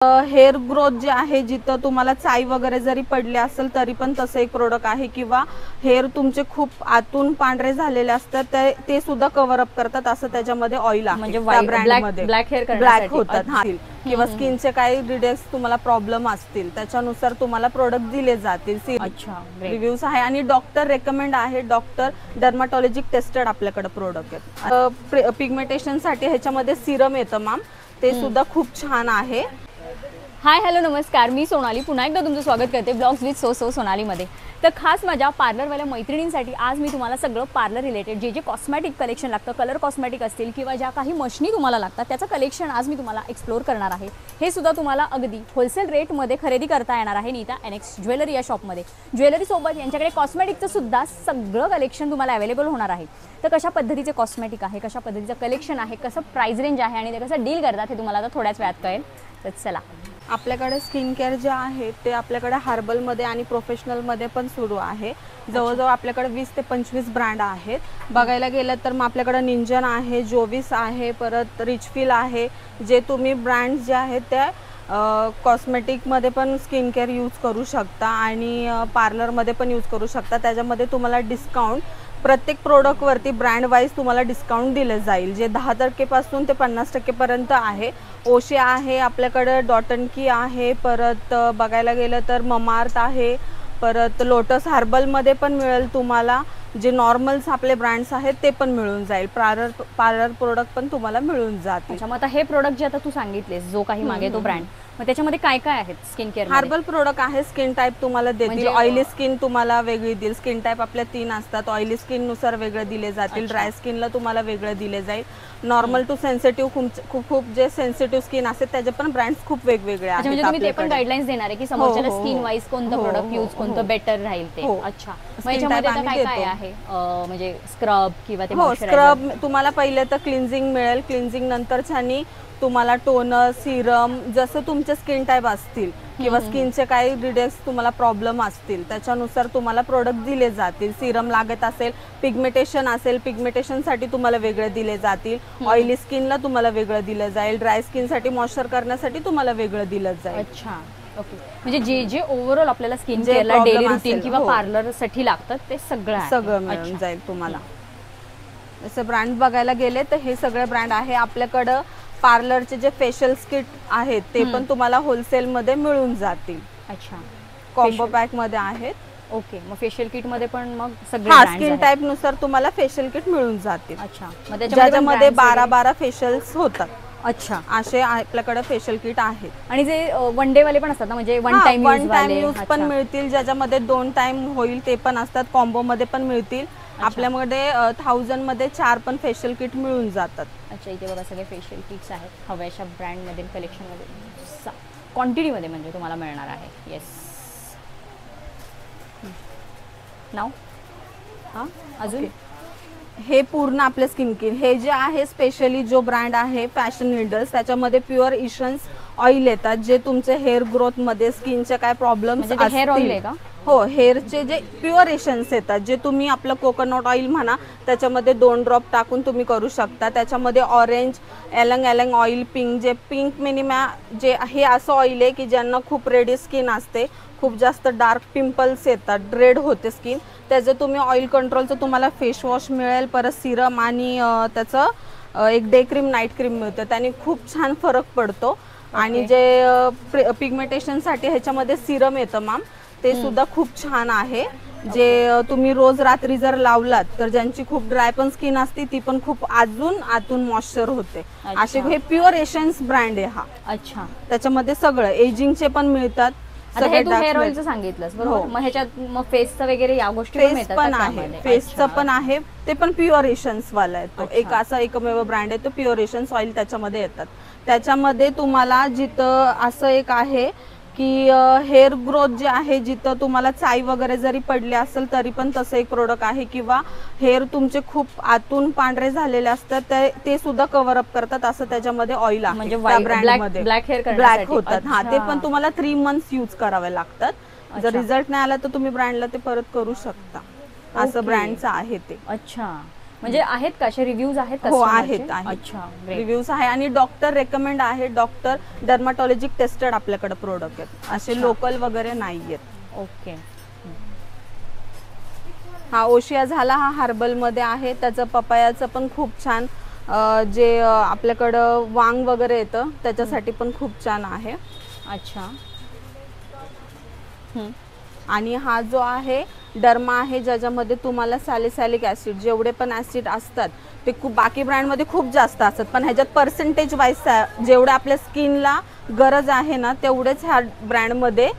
Hair growth जे आहे, जिथं तुम्हाला चाई वगैरे जरी पडले असेल तरी पण तसं एक प्रोडक्ट आहे, किंवा हेअर तुमचे खूप आतून पांढरे झालेले असतात ते सुद्धा कव्हर अप करतात. असं त्याच्यामध्ये ऑइल आहे, म्हणजे त्या ब्रँडमध्ये ब्लॅक होतात किंवा स्किनचे काही डिटेल्स तुम्हाला प्रॉब्लेम असतील त्याच्यानुसार तुम्हाला प्रोडक्ट दिले जातील. अच्छा, रिव्ह्यूज आहे आणि डॉक्टर रेकमेंड आहे, डॉक्टर डर्माटॉलॉजिक टेस्टेड आपल्याकडे प्रोडक्ट आहेत. पिगमेंटेशन साठी ह्याच्यामध्ये सिरम येतं मॅम, ते सुद्धा खूप छान आहे. हाय हॅलो नमस्कार, मी सोनाली पुन्हा एकदा तुमचं स्वागत करते ब्लॉग्स विथ सो सोनालीमध्ये. तर खास माझ्या पार्लरवाल्या मैत्रिणींसाठी आज मी तुम्हाला सगळं पार्लर रिलेटेड जे कॉस्मॅटिक कलेक्शन लागतं, कलर कॉस्मॅटिक असतील किंवा ज्या काही मशनी तुम्हाला लागतात त्याचं कलेक्शन आज मी तुम्हाला एक्सप्लोर करणार आहे. हे सुद्धा तुम्हाला अगदी होलसेल रेटमध्ये खरेदी करता येणार आहे नीता एनेक्स ज्वेलरी या शॉपमध्ये. ज्वेलरीसोबत यांच्याकडे कॉस्मॅटिकचं सुद्धा सगळं कलेक्शन तुम्हाला अवेलेबल होणार आहे. तर कशा पद्धतीचे कॉस्मॅटिक आहे, कशा पद्धतीचं कलेक्शन आहे, कसं प्राइस रेंज आहे आणि ते कसं डील करतात हे तुम्हाला आता थोड्याच वेळात कळेल. तर चला, आपल्याकडे स्किन केअर जे आहे ते आपल्याकडे हर्बलमध्ये आणि प्रोफेशनलमध्ये पण सुरू आहे. जवळजवळ आपल्याकडे 20 ते 25 ब्रँड आहेत. बघायला गेलं तर मग आपल्याकडे निंजन आहे, जोविस आहे, परत रिचफिल आहे. जे तुम्ही ब्रँड्स जे आहेत त्या कॉस्मेटिकमध्ये पण स्किन केअर यूज करू शकता आणि पार्लरमध्ये पण यूज करू शकता. त्याच्यामध्ये तुम्हाला डिस्काउंट प्रत्येक प्रोडक्टवरती ब्रँड वाईज तुम्हाला डिस्काउंट दिले जाईल, जे 10% पासून ते 50% पर्यंत आहे. ओशे आहे आपल्याकडे, डॉट अँड की आहे, परत बघायला गेलं तर ममार्थ आहे, परत लोटस हर्बलमध्ये पण मिळेल तुम्हाला. जे नॉर्मल्स आपले ब्रँड्स आहेत ते पण मिळून जाईल. पार्लर प्रोडक्ट पण तुम्हाला मिळून जातील. अच्छा, मग आता हे प्रोडक्ट जे आता तू सांगितलेस जो काही मागे तो ब्रँड, मग त्याच्यामध्ये काय काय आहेत स्किन केअर? हर्बल प्रोडक्ट आहे, स्किन टाईप तुम्हाला देतील. ऑइली स्किन तुम्हाला वेगळी देईल. स्किन टाईप आपल्या 3 असतात. ऑइली स्किन नुसार वेगळे दिले जातील, ड्राय स्किनला तुम्हाला वेगळं दिले जाईल. नॉर्मल टू सेन्सिटिव्ह खूप जे सेन्सिटिव्ह स्किन असते त्याचे पण ब्रँड्स खूप वेगवेगळे आहेत. म्हणजे तुम्ही ते पण गाईडलाईन्स देणार आहे की समोरच्याला स्किन वाईज कोणतं प्रोडक्ट यूज कोणतं बेटर राहील ते. अच्छा, मग याच्यामध्ये आता काय काय आहे, म्हणजे स्क्रब किंवा ते स्क्रब तुम्हाला पहिले तर क्लिन्झिंग मिळेल. क्लिन्झिंग नंतरच्यानी तुम्हाला टोनर, सिरम, जसं तुमचे स्किन टाईप असतील किंवा स्किनचे काही डिटेल्स तुम्हाला प्रॉब्लेम असतील त्याच्यानुसार तुम्हाला प्रोडक्ट दिले जातील. सिरम लागत असेल, पिगमेंटेशन असेल, पिगमेंटेशनसाठी तुम्हाला वेगळे दिले जातील. ऑइली स्किनला तुम्हाला वेगळं दिलं जाईल. ड्राय स्किनसाठी मॉइश्चर करण्यासाठी तुम्हाला वेगळं दिलं जाईल. अच्छा, ओके. म्हणजे जे जे ओव्हरऑल आपल्याला स्किन केअरला डेली रुटीन किंवा पार्लरसाठी लागतं ते सगळं मिळून जाईल तुम्हाला. जसं ब्रँड बघायला गेले तर हे सगळे ब्रँड आहे आपल्याकडं. पार्लरचे जे फेशियल किट आहेत ते पण तुम्हाला होलसेल मध्ये मिळून जातील. अच्छा, कॉम्बो पॅक मध्ये आहेत. ओके, मग फेशियल किट मध्ये पण मग सगळे स्किन टाईप नुसार तुम्हाला फेशियल किट मिळून जातील. अच्छा, मग त्याच्यामध्ये 12 फेशियल्स होतात. अच्छा, असे आपल्याकडे फेशियल किट आहेत. आणि जे वन डे वाले पण असतात ना, म्हणजे वन टाइम यूज पण मिळतील, ज्याच्यामध्ये 2 टाइम होईल ते पण असतात. कॉम्बो मध्ये पण मिळतील. आपल्यामध्ये 1000 मध्ये 4 पण फेशियल किट मिळून जातात. अच्छा, इथे बघा सगळे फेशियल किट्स आहेत हव्याशा ब्रँड मध्ये, कलेक्शन मध्ये, क्वांटिटी मध्ये म्हणजे तुम्हाला मिळणार आहे. येस, नाव अजून हे पूर्ण आपले स्किन केअर हे जे आहे स्पेशली जो ब्रँड आहे फॅशन नीडल्स, त्याच्यामध्ये प्युअर इशन्स ऑइल येतात जे तुमचे हेअर ग्रोथ मध्ये स्किनचे काय प्रॉब्लेम्स असतील. हेअर ऑइल आहे का? हो, हेअरचे जे प्युअर एशन्स येतात जे तुम्ही आपलं कोकोनट ऑइल म्हणा त्याच्यामध्ये 2 ड्रॉप टाकून तुम्ही करू शकता. त्याच्यामध्ये ऑरेंज, एलंग ऑइल, पिंक, जे पिंक मिनिमा जे हे असं ऑइल आहे की ज्यांना खूप रेडी स्किन असते, खूप जास्त डार्क पिंपल्स येतात, रेड होते स्किन, त्याचं तुम्ही ऑइल कंट्रोलचं तुम्हाला फेस वॉश मिळेल. परत सिरम आणि त्याचं एक डे क्रीम, नाईट क्रीम मिळतं, त्याने खूप छान फरक पडतो. आणि जे पिगमेंटेशनसाठी ह्याच्यामध्ये सिरम येतं मॅम, ते सुद्धा खूप छान आहे. जे तुम्ही रोज रात्री जर लावलात तर ज्यांची खूप ड्राय पण स्किन असते ती पण खूप अजून आतून मॉइश्चर होते. असे हे प्युअर एशन्स ब्रँड आहे हा. अच्छा, त्याच्यामध्ये सगळं एजिंगचे पण मिळतात. हेअर ऑइलचं सांगितलंस बरोबर, मग ह्याच्यात मग फेसचं वगैरे या गोष्टी पण आहे. फेसचं पण आहे, ते पण प्युअर एशन्स वाला आहे. तो एक असा एकमेव ब्रँड आहे तो प्युअर एशन्स ऑइल त्याच्यामध्ये येतात. त्याच्यामध्ये तुम्हाला जिथं असं एक आहे की हेअर ग्रोथ जे आहे, जिथं तुम्हाला चाई वगैरे जरी पडले असेल तरी पण तसं एक प्रोडक्ट आहे, किंवा हेअर तुमचे खूप आतून पांढरे झालेले असतात ते सुद्धा कव्हर अप करतात. असं त्याच्यामध्ये ऑइल आहे, म्हणजे ब्लॅक होतात. ते पण तुम्हाला 3 मंथ्स यूज करावे लागतात. जर रिझल्ट नाही आला तर तुम्ही ब्रँडला ते परत करू शकता. असं ब्रँडचं आहे ते. अच्छा, म्हणजे आहेत का असे रिव्ह्यूज आहेत हो, customer चे? आहेत. अच्छा great. रिव्ह्यूज आहे आणि डॉक्टर रेकमेंड आहे, डॉक्टर डर्माटॉलॉजिक टेस्टेड आपल्याकडे प्रोडक्ट आहेत, असे अच्छा. लोकल वगैरे नाहीयेत. ओके. हा ओशिया झाला, हा हर्बल मध्ये आहे. त्याचं पपायाचं पण खूप छान जे आपल्याकडं वांग वगैरे येतं त्याच्यासाठी पण खूप छान आहे. अच्छा. आणि हा जो आहे डर्मा आहे, ज्याच्यामध्ये तुम्हाला सॅलिसॅलिक ऍसिड, जेवढे पण ऍसिड असतात ते खूप बाकी ब्रँडमध्ये खूप जास्त असतात, पण ह्याच्यात पर्सेंटेज वाईज जेवढे आपल्या स्किनला गरज आहे ना तेवढेच ह्या ब्रँडमध्ये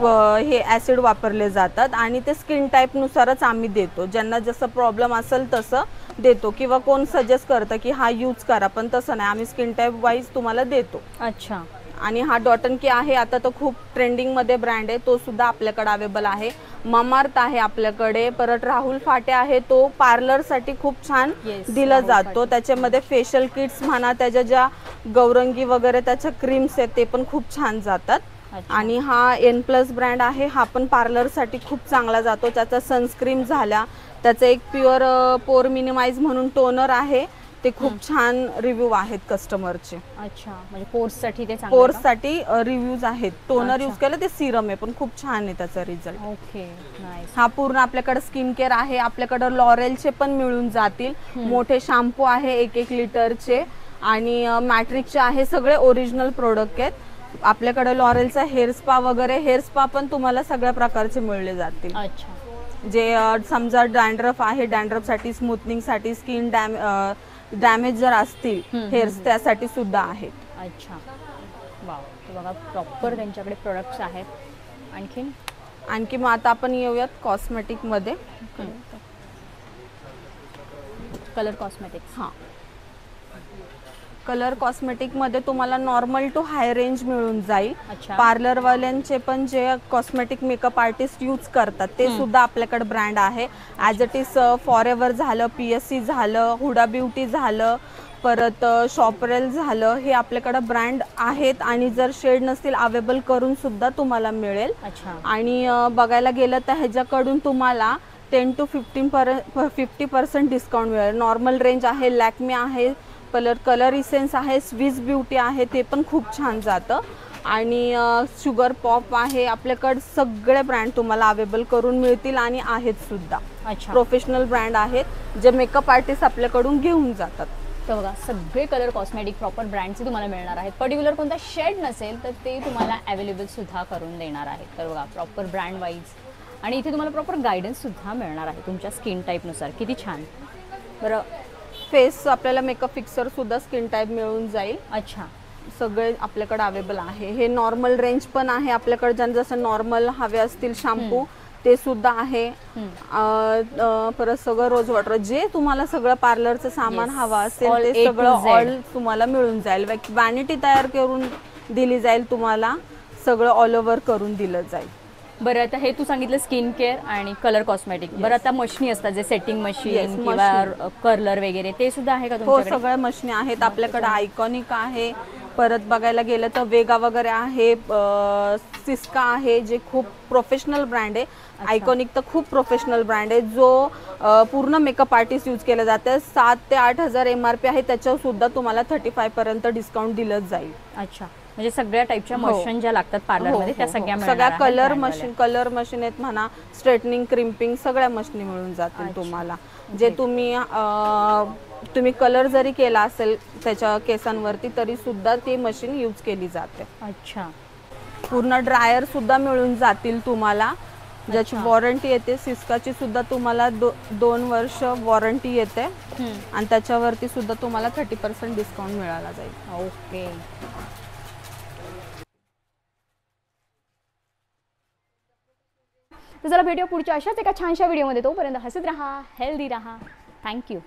हे ऍसिड वापरले जातात. आणि ते स्किन टाईपनुसारच आम्ही देतो, ज्यांना जसं प्रॉब्लेम असेल तसं देतो, किंवा कोण सजेस्ट करतं की हा यूज करा, पण तसं नाही, आम्ही स्किन टाईप वाईज तुम्हाला देतो. अच्छा. आणि हा डॉटन की आहे, आता तो खूप ट्रेंडिंगमध्ये ब्रँड आहे, तो सुद्धा आपल्याकडे अवेलेबल आहे. ममार्थ आहे आपल्याकडे, परत राहुल फाटे आहे, तो पार्लरसाठी खूप छान Yes, दिला राहुल जातो. फाटे. त्याच्यामध्ये फेशियल किट्स म्हणा, त्याच्या ज्या गौरंगी वगैरे त्याच्या क्रीम्स आहेत ते पण खूप छान जातात. अच्छा. आणि हा N+ ब्रँड आहे, हा पण पार्लरसाठी खूप चांगला जातो. त्याचा सनस्क्रीम झाल्या, त्याचं एक प्युअर पोर मिनिमाइज म्हणून टोनर आहे, ते खूप छान रिव्ह्यू आहेत कस्टमरचे. अच्छा, म्हणजे पोर्स साठी ते चांगलं आहे पोर्स साठी रिव्ह्यूज आहेत. टोनर अच्छा. यूज केलं, ते सिरम आहे पण खूप छान आहे त्याचा रिझल्ट. का? Okay nice. हा पूर्ण आपल्याकडे स्किन केअर आहे. आपल्याकडे लॉरेलचे पण मिळून जातील, मोठे शॅम्पू आहे 1-1 लिटरचे, आणि मॅट्रिकचे आहे, सगळे ओरिजिनल प्रोडक्ट आहेत. आपल्याकडे लॉरेलचा हेअर स्पा वगैरे, हेअर स्पा पण तुम्हाला सगळ्या प्रकारचे मिळले जातील. अच्छा. जे समजा डॅन्ड्रफ आहे, डॅन्ड्रफसाठी, स्मूथनिंगसाठी, स्किन डॅमेज जर असतील हेअर्स, त्यासाठी सुद्धा आहेत. अच्छा. वाव, तर बघा प्रॉपर त्यांच्याकडे प्रोडक्ट्स आहेत. आणखी मग आता आपण येऊयात कॉस्मेटिक मध्ये. Colour cosmetics. हां, कलर कॉस्मेटिक मध्ये तुम्हाला नॉर्मल टू हाय रेंज मिळून जाईल. अच्छा. पार्लरवाल्यांचे पण जे कॉस्मेटिक मेकअप आर्टिस्ट यूज करतात ते सुद्धा आपल्याकडे ब्रँड आहे. ॲज इट इज फॉरेवर झालं, PSC झालं, हुडा ब्युटी झालं, परत शॉपरेल झालं, हे आपल्याकडे ब्रँड आहेत. आणि जर शेड नसतील अवेलेबल करून सुद्धा तुम्हाला मिळेल. अच्छा. आणि बघायला गेलं तर ह्याच्याकडून तुम्हाला 10 to 50% डिस्काउंट मिळेल. नॉर्मल रेंज आहे, लॅक्मे आहे, कलर इसेन्स आहे, स्विस ब्युटी आहे, ते पण खूप छान जातं. आणि शुगर पॉप आहे, आपल्याकडे सगळे ब्रँड तुम्हाला अवेलेबल करून मिळतील आणि आहेत सुद्धा. अच्छा. प्रोफेशनल ब्रँड आहेत जे मेकअप आर्टिस्ट आपल्याकडून घेऊन जातात. तर बघा सगळे कलर कॉस्मेटिक प्रॉपर ब्रँडचे तुम्हाला मिळणार आहेत. पर्टिक्युलर कोणता शेड नसेल तर ते तुम्हाला अवेलेबल सुद्धा करून देणार आहेत. तर बघा प्रॉपर ब्रँड वाईज, आणि इथे तुम्हाला प्रॉपर गायडन्स सुद्धा मिळणार आहे तुमच्या स्किन टाईपनुसार. किती छान. बरं, फेस आपल्याला मेकअप फिक्सर सुद्धा स्किन टाईप मिळून जाईल. अच्छा. सगळे आपल्याकडे अवेलेबल आहे. हे नॉर्मल रेंज पण आहे आपल्याकडे, ज्यांना जसं नॉर्मल हवे असतील शॅम्पू ते सुद्धा आहे. परत सगळं रोज वॉटर, जे तुम्हाला सगळं पार्लरचं सामान Yes. हवं असेल All ते A to सगळं Z. ऑल तुम्हाला मिळून जाईल. वॅनिटी तयार करून दिली जाईल तुम्हाला, सगळं ऑल ओव्हर करून दिलं जाईल. बरं, आता हे तू सांगितलं स्किन केअर आणि कलर कॉस्मेटिक. बरं, आता मशिनी असतात जे सेटिंग Yes, मशीन किंवा कर्लर वगैरे, ते सुद्धा आहे का हो, तुमच्याकडे? सगळ्या मशीनी आहेत आपल्याकडे. आयकॉनिक आहे, परत बघायला गेलं तर वेगा वगैरे आहे, सिस्का आहे, जे खूप प्रोफेशनल ब्रँड आहे. आयकॉनिक तर खूप प्रोफेशनल ब्रँड आहे, जो पूर्ण मेकअप आर्टिस्ट यूज केला जातं. 7 ते 8 हजार MRP आहे, त्याच्यावर सुद्धा तुम्हाला 35% पर्यंत डिस्काउंट दिलं जाईल. अच्छा, म्हणजे सगळ्या टाईपच्या हो. मशीन ज्या लागतात पार्लरमध्ये त्या सगळ्या मिळणार सगळ्या आहेत कलर brandवाल्या. कलर मशीन आहेत म्हणा, स्ट्रेटनिंग, क्रिम्पिंग, सगळ्या मशीनी मिळून जातील अच्छा. तुम्हाला. जे तुम्ही कलर जरी केला असेल त्याच्या केसांवरती तरी सुद्धा ती मशीन यूज केली जाते. अच्छा. पूर्ण ड्रायर सुद्धा मिळून जातील तुम्हाला, ज्याची वॉरंटी येते. सिस्काची सुद्धा तुम्हाला 2 वर्ष वॉरंटी येते, आणि त्याच्यावरती सुद्धा तुम्हाला 30% डिस्काउंट मिळाला जाईल. ओके. तर चला भेटूया पुढच्या अशाच एका छानशा व्हिडिओमध्ये. तोपर्यंत हसत राहा, हेल्दी राहा. थँक्यू.